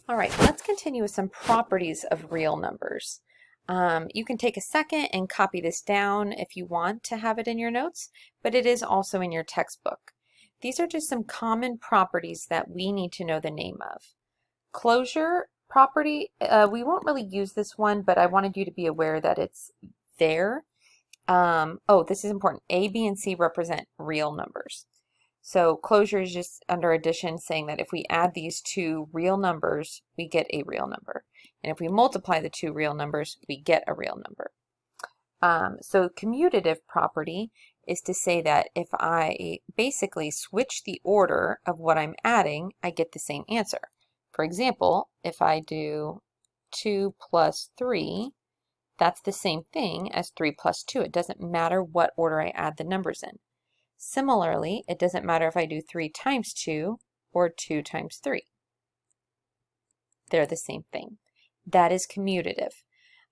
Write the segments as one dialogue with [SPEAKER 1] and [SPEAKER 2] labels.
[SPEAKER 1] All right, let's continue with some properties of real numbers. You can take a second and copy this down if you want to have it in your notes, but it is also in your textbook. These are just some common properties that we need to know the name of. Closure property, we won't really use this one, but I wanted you to be aware that it's there. Oh, this is important. A, B, and C represent real numbers. So closure is just under addition saying that if we add these two real numbers, we get a real number. And if we multiply the two real numbers, we get a real number. So commutative property is to say that if I basically switch the order of what I'm adding, I get the same answer. For example, if I do 2 plus 3, that's the same thing as 3 plus 2. It doesn't matter what order I add the numbers in. Similarly, it doesn't matter if I do 3 times 2 or 2 times 3. They're the same thing. That is commutative.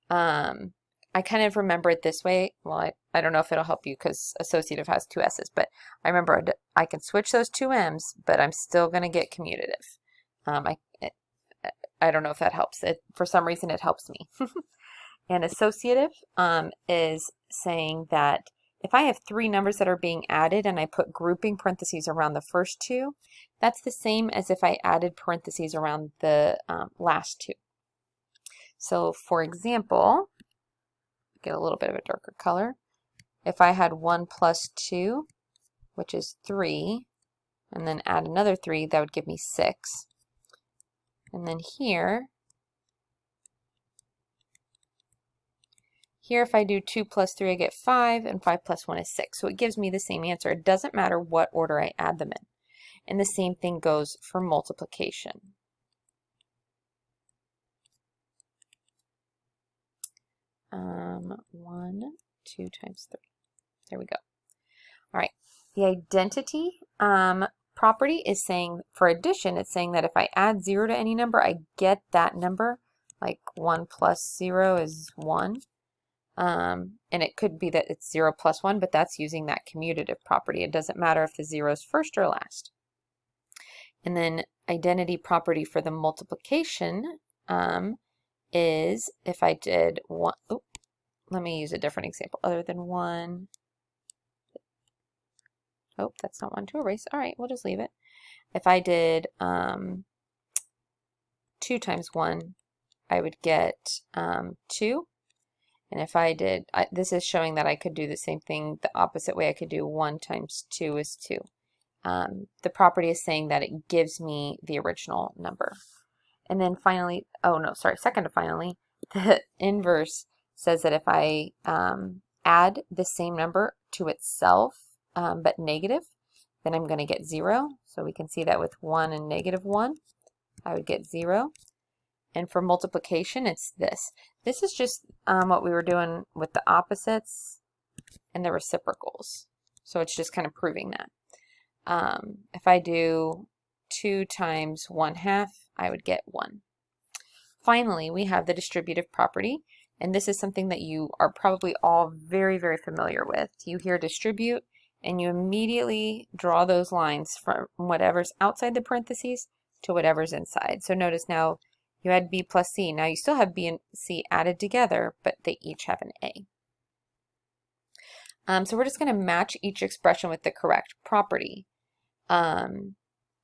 [SPEAKER 1] I kind of remember it this way. Well, I don't know if it'll help you because associative has 2 S's, but I remember I can switch those 2 M's, but I'm still going to get commutative. I don't know if that helps. For some reason, it helps me. And associative is saying that if I have 3 numbers that are being added and I put grouping parentheses around the first 2, that's the same as if I added parentheses around the last 2. So for example, get a little bit of a darker color. If I had 1 plus 2, which is 3, and then add another 3, that would give me 6. And then here if I do 2 plus 3, I get 5, and 5 plus 1 is 6. So it gives me the same answer. It doesn't matter what order I add them in. And the same thing goes for multiplication. One, 2 times 3. There we go. All right. The identity property is saying, for addition, it's saying that if I add 0 to any number, I get that number. Like 1 plus 0 is 1. And it could be that it's 0 plus 1, but that's using that commutative property. It doesn't matter if the 0 is first or last. And then identity property for the multiplication is if I did 1, oh, let me use a different example other than 1. Oh, that's not 1 to erase. All right, we'll just leave it. If I did 2 times 1, I would get 2. And if I did, this is showing that I could do the same thing the opposite way. I could do 1 times 2 is 2. The property is saying that it gives me the original number. And then finally, oh no, sorry, second to finally, the inverse says that if I add the same number to itself, but negative, then I'm going to get 0. So we can see that with 1 and negative 1, I would get 0. And for multiplication, it's this. This is just what we were doing with the opposites and the reciprocals. So it's just kind of proving that. If I do 2 times 1/2, I would get 1. Finally, we have the distributive property. And this is something that you are probably all very, very familiar with. You hear distribute, and you immediately draw those lines from whatever's outside the parentheses to whatever's inside. So notice now, you had B plus C. Now you still have B and C added together, but they each have an A. So we're just going to match each expression with the correct property.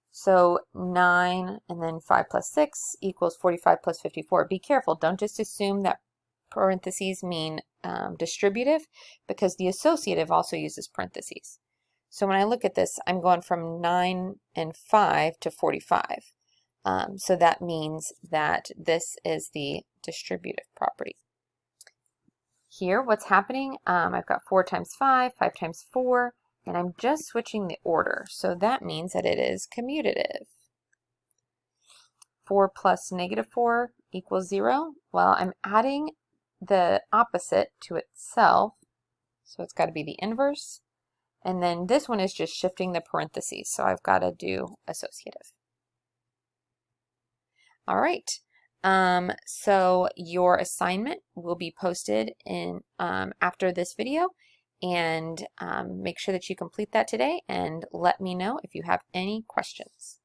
[SPEAKER 1] So 9 and then 5 plus 6 equals 45 plus 54. Be careful. Don't just assume that parentheses mean distributive, because the associative also uses parentheses. So when I look at this, I'm going from 9 and 5 to 45. So that means that this is the distributive property. Here, what's happening, I've got 4 times 5, 5 times 4, and I'm just switching the order. So that means that it is commutative. 4 plus negative 4 equals 0. Well, I'm adding the opposite to itself, so it's got to be the inverse. And then this one is just shifting the parentheses, so I've got to do associative. All right, so your assignment will be posted in after this video, and make sure that you complete that today and let me know if you have any questions.